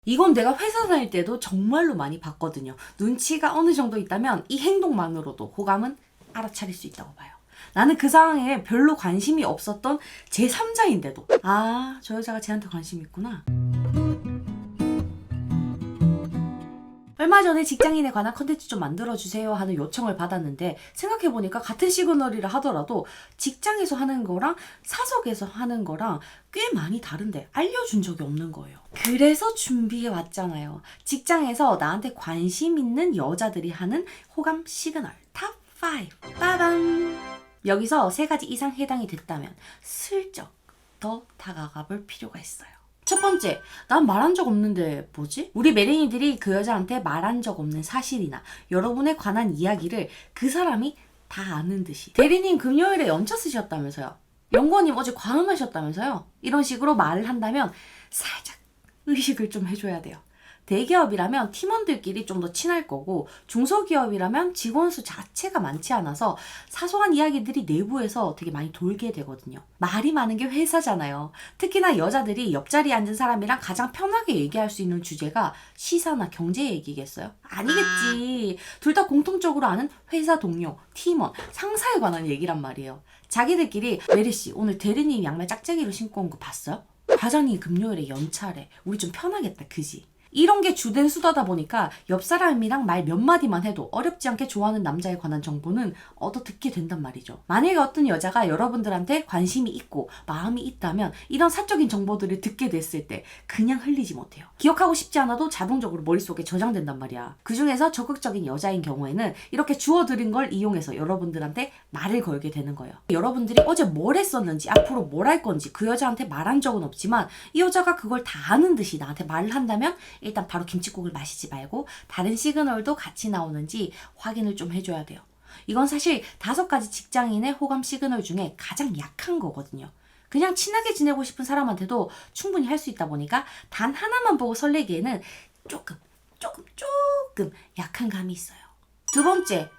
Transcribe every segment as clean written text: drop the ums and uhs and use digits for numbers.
이건 내가 회사 다닐 때도 정말로 많이 봤거든요. 눈치가 어느 정도 있다면 이 행동만으로도 호감은 알아차릴 수 있다고 봐요. 나는 그 상황에 별로 관심이 없었던 제3자인데도 아, 저 여자가 쟤한테 관심이 있구나. 얼마 전에 직장인에 관한 컨텐츠 좀 만들어주세요 하는 요청을 받았는데 생각해보니까 같은 시그널이라 하더라도 직장에서 하는 거랑 사석에서 하는 거랑 꽤 많이 다른데 알려준 적이 없는 거예요. 그래서 준비해 왔잖아요. 직장에서 나한테 관심 있는 여자들이 하는 호감 시그널 탑 5. 빠밤! 여기서 3가지 이상 해당이 됐다면 슬쩍 더 다가가 볼 필요가 있어요. 첫 번째, 난 말한 적 없는데 뭐지? 우리 매력이들이 그 여자한테 말한 적 없는 사실이나 여러분에 관한 이야기를 그 사람이 다 아는 듯이 대리님 금요일에 연차 쓰셨다면서요? 연구원님 어제 과음하셨다면서요? 이런 식으로 말을 한다면 살짝 의식을 좀 해줘야 돼요. 대기업이라면 팀원들끼리 좀 더 친할 거고 중소기업이라면 직원 수 자체가 많지 않아서 사소한 이야기들이 내부에서 되게 많이 돌게 되거든요. 말이 많은 게 회사잖아요. 특히나 여자들이 옆자리에 앉은 사람이랑 가장 편하게 얘기할 수 있는 주제가 시사나 경제 얘기겠어요? 아니겠지. 둘 다 공통적으로 아는 회사 동료, 팀원, 상사에 관한 얘기란 말이에요. 자기들끼리 메리씨 오늘 대리님 양말 짝짝이로 신고 온 거 봤어요? 과장님 금요일에 연차래. 우리 좀 편하겠다 그지? 이런 게 주된 수다다 보니까 옆 사람이랑 말 몇 마디만 해도 어렵지 않게 좋아하는 남자에 관한 정보는 얻어 듣게 된단 말이죠. 만약에 어떤 여자가 여러분들한테 관심이 있고 마음이 있다면 이런 사적인 정보들을 듣게 됐을 때 그냥 흘리지 못해요. 기억하고 싶지 않아도 자동적으로 머릿속에 저장된단 말이야. 그 중에서 적극적인 여자인 경우에는 이렇게 주워들인 걸 이용해서 여러분들한테 말을 걸게 되는 거예요. 여러분들이 어제 뭘 했었는지 앞으로 뭘 할 건지 그 여자한테 말한 적은 없지만 이 여자가 그걸 다 아는 듯이 나한테 말을 한다면 일단 바로 김칫국을 마시지 말고 다른 시그널도 같이 나오는지 확인을 좀 해줘야 돼요. 이건 사실 5가지 직장인의 호감 시그널 중에 가장 약한 거거든요. 그냥 친하게 지내고 싶은 사람한테도 충분히 할 수 있다 보니까 단 하나만 보고 설레기에는 조금 약한 감이 있어요. 두 번째,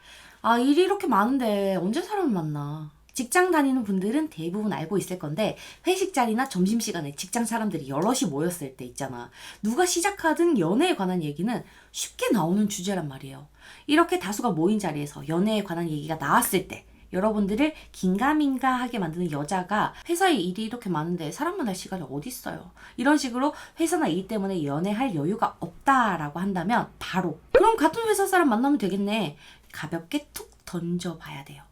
일이 이렇게 많은데 언제 사람을 만나? 직장 다니는 분들은 대부분 알고 있을 건데 회식 자리나 점심시간에 직장 사람들이 여럿이 모였을 때 있잖아. 누가 시작하든 연애에 관한 얘기는 쉽게 나오는 주제란 말이에요. 이렇게 다수가 모인 자리에서 연애에 관한 얘기가 나왔을 때 여러분들을 긴가민가하게 만드는 여자가 회사에 일이 이렇게 많은데 사람 만날 시간이 어딨어요. 이런 식으로 회사나 일 때문에 연애할 여유가 없다라고 한다면 바로 그럼 같은 회사 사람 만나면 되겠네. 가볍게 툭 던져봐야 돼요.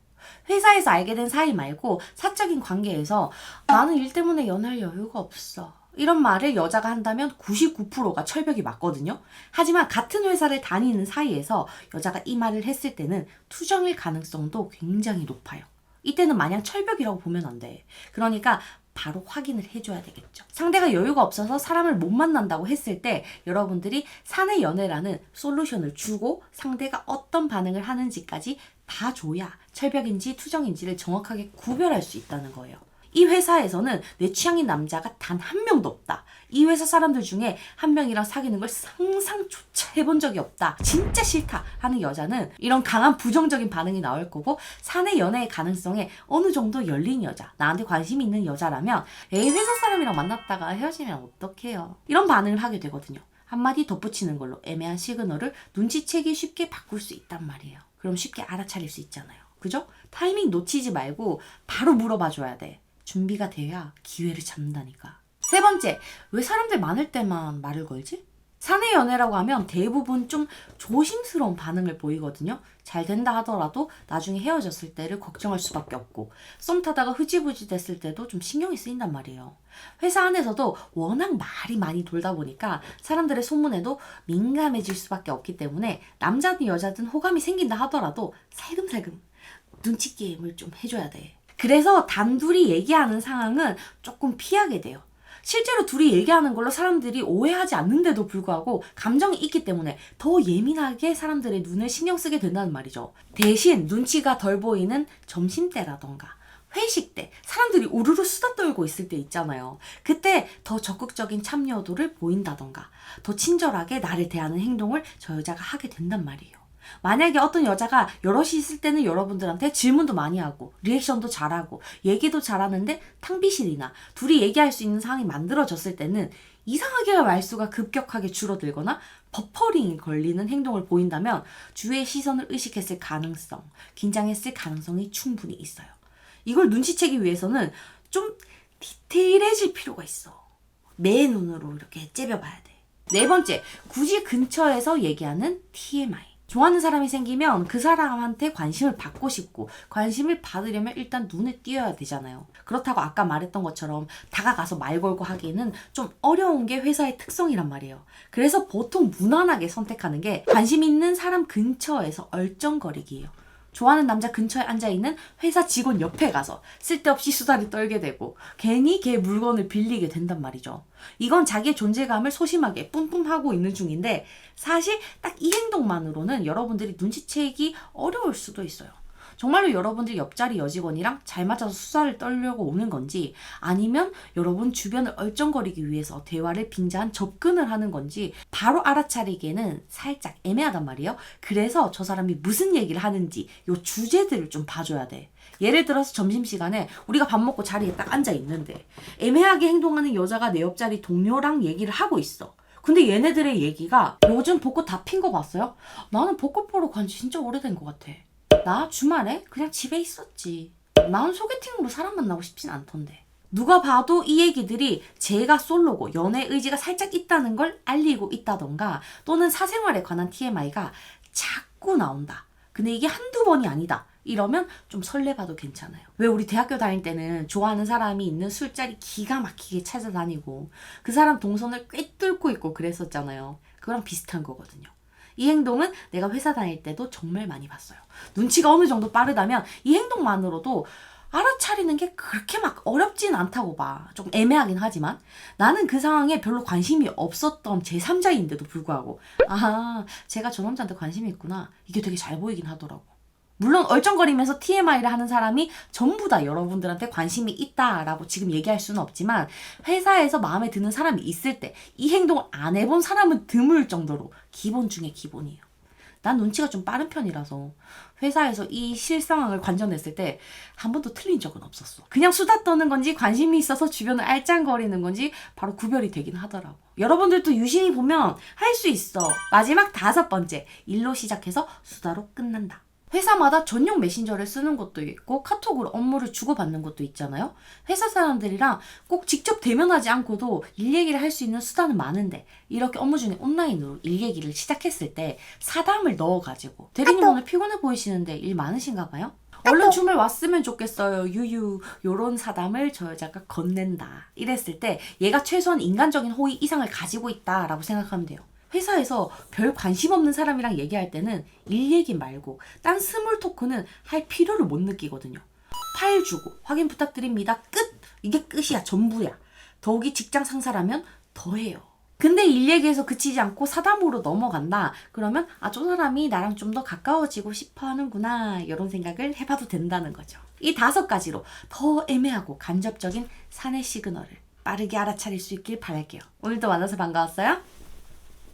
회사에서 알게 된 사이 말고 사적인 관계에서 나는 일 때문에 연애할 여유가 없어. 이런 말을 여자가 한다면 99%가 철벽이 맞거든요. 하지만 같은 회사를 다니는 사이에서 여자가 이 말을 했을 때는 투정일 가능성도 굉장히 높아요. 이때는 마냥 철벽이라고 보면 안 돼. 그러니까 바로 확인을 해줘야 되겠죠. 상대가 여유가 없어서 사람을 못 만난다고 했을 때 여러분들이 사내 연애라는 솔루션을 주고 상대가 어떤 반응을 하는지까지 봐줘야 철벽인지 투정인지를 정확하게 구별할 수 있다는 거예요. 이 회사에서는 내 취향인 남자가 단 한 명도 없다. 이 회사 사람들 중에 한 명이랑 사귀는 걸 상상조차 해본 적이 없다. 진짜 싫다 하는 여자는 이런 강한 부정적인 반응이 나올 거고 사내 연애의 가능성에 어느 정도 열린 여자, 나한테 관심이 있는 여자라면 에이 회사 사람이랑 만났다가 헤어지면 어떡해요. 이런 반응을 하게 되거든요. 한마디 덧붙이는 걸로 애매한 시그널을 눈치채기 쉽게 바꿀 수 있단 말이에요. 그럼 쉽게 알아차릴 수 있잖아요. 그죠? 타이밍 놓치지 말고 바로 물어봐줘야 돼. 준비가 돼야 기회를 잡는다니까. 3번째, 왜 사람들 많을 때만 말을 걸지? 사내 연애라고 하면 대부분 좀 조심스러운 반응을 보이거든요. 잘 된다 하더라도 나중에 헤어졌을 때를 걱정할 수밖에 없고 썸 타다가 흐지부지 됐을 때도 좀 신경이 쓰인단 말이에요. 회사 안에서도 워낙 말이 많이 돌다 보니까 사람들의 소문에도 민감해질 수밖에 없기 때문에 남자든 여자든 호감이 생긴다 하더라도 살금살금 눈치 게임을 좀 해줘야 돼. 그래서 단둘이 얘기하는 상황은 조금 피하게 돼요. 실제로 둘이 얘기하는 걸로 사람들이 오해하지 않는데도 불구하고 감정이 있기 때문에 더 예민하게 사람들의 눈을 신경 쓰게 된다는 말이죠. 대신 눈치가 덜 보이는 점심때라던가 회식 때 사람들이 우르르 수다 떨고 있을 때 있잖아요. 그때 더 적극적인 참여도를 보인다던가 더 친절하게 나를 대하는 행동을 저 여자가 하게 된단 말이에요. 만약에 어떤 여자가 여럿이 있을 때는 여러분들한테 질문도 많이 하고 리액션도 잘하고 얘기도 잘하는데 탕비실이나 둘이 얘기할 수 있는 상황이 만들어졌을 때는 이상하게 말수가 급격하게 줄어들거나 버퍼링이 걸리는 행동을 보인다면 주위의 시선을 의식했을 가능성, 긴장했을 가능성이 충분히 있어요. 이걸 눈치채기 위해서는 좀 디테일해질 필요가 있어. 내 눈으로 이렇게 째려봐야 돼. 네 번째, 굳이 근처에서 얘기하는 TMI. 좋아하는 사람이 생기면 그 사람한테 관심을 받고 싶고 관심을 받으려면 일단 눈에 띄어야 되잖아요. 그렇다고 아까 말했던 것처럼 다가가서 말 걸고 하기에는 좀 어려운 게 회사의 특성이란 말이에요. 그래서 보통 무난하게 선택하는 게 관심 있는 사람 근처에서 얼쩡거리기예요. 좋아하는 남자 근처에 앉아있는 회사 직원 옆에 가서 쓸데없이 수다를 떨게 되고 괜히 걔 물건을 빌리게 된단 말이죠. 이건 자기의 존재감을 소심하게 뿜뿜하고 있는 중인데 사실 딱 이 행동만으로는 여러분들이 눈치채기 어려울 수도 있어요. 정말로 여러분들 옆자리 여직원이랑 잘 맞아서 수다를 떨려고 오는 건지 아니면 여러분 주변을 얼쩡거리기 위해서 대화를 빙자한 접근을 하는 건지 바로 알아차리기에는 살짝 애매하단 말이에요. 그래서 저 사람이 무슨 얘기를 하는지 요 주제들을 좀 봐줘야 돼. 예를 들어서 점심시간에 우리가 밥 먹고 자리에 딱 앉아 있는데 애매하게 행동하는 여자가 내 옆자리 동료랑 얘기를 하고 있어. 근데 얘네들의 얘기가 요즘 벚꽃 다 핀 거 봤어요? 나는 벚꽃 보러 간지 진짜 오래된 것 같아. 나 주말에 그냥 집에 있었지. 난 소개팅으로 사람 만나고 싶진 않던데. 누가 봐도 이 얘기들이 제가 솔로고 연애 의지가 살짝 있다는 걸 알리고 있다던가 또는 사생활에 관한 TMI가 자꾸 나온다. 근데 이게 한두 번이 아니다. 이러면 좀 설레봐도 괜찮아요. 왜 우리 대학교 다닐 때는 좋아하는 사람이 있는 술자리 기가 막히게 찾아다니고 그 사람 동선을 꿰뚫고 있고 그랬었잖아요. 그거랑 비슷한 거거든요. 이 행동은 내가 회사 다닐 때도 정말 많이 봤어요. 눈치가 어느 정도 빠르다면 이 행동만으로도 알아차리는 게 그렇게 막 어렵진 않다고 봐. 좀 애매하긴 하지만 나는 그 상황에 별로 관심이 없었던 제3자인데도 불구하고 제가 저 남자한테 관심이 있구나. 이게 되게 잘 보이긴 하더라고. 물론 얼쩡거리면서 TMI를 하는 사람이 전부 다 여러분들한테 관심이 있다라고 지금 얘기할 수는 없지만 회사에서 마음에 드는 사람이 있을 때 이 행동을 안 해본 사람은 드물 정도로 기본 중에 기본이에요. 난 눈치가 좀 빠른 편이라서 회사에서 이 실상황을 관전했을 때 한 번도 틀린 적은 없었어. 그냥 수다 떠는 건지 관심이 있어서 주변을 알짱거리는 건지 바로 구별이 되긴 하더라고. 여러분들도 유심히 보면 할 수 있어. 마지막 5번째, 일로 시작해서 수다로 끝난다. 회사마다 전용 메신저를 쓰는 것도 있고 카톡으로 업무를 주고받는 것도 있잖아요. 회사 사람들이랑 꼭 직접 대면하지 않고도 일 얘기를 할 수 있는 수단은 많은데 이렇게 업무 중에 온라인으로 일 얘기를 시작했을 때 사담을 넣어가지고 대리님 오늘 피곤해 보이시는데 일 많으신가 봐요? 얼른 주말 왔으면 좋겠어요. 유유. 요런 사담을 저 여자가 건넨다. 이랬을 때 얘가 최소한 인간적인 호의 이상을 가지고 있다라고 생각하면 돼요. 회사에서 별 관심 없는 사람이랑 얘기할 때는 일 얘기 말고 딴 스몰 토크는 할 필요를 못 느끼거든요. 파일 주고 확인 부탁드립니다. 끝! 이게 끝이야. 전부야. 더욱이 직장 상사라면 더 해요. 근데 일 얘기에서 그치지 않고 사담으로 넘어간다. 그러면 저 사람이 나랑 좀 더 가까워지고 싶어 하는구나. 이런 생각을 해봐도 된다는 거죠. 이 5가지로 더 애매하고 간접적인 사내 시그널을 빠르게 알아차릴 수 있길 바랄게요. 오늘도 만나서 반가웠어요.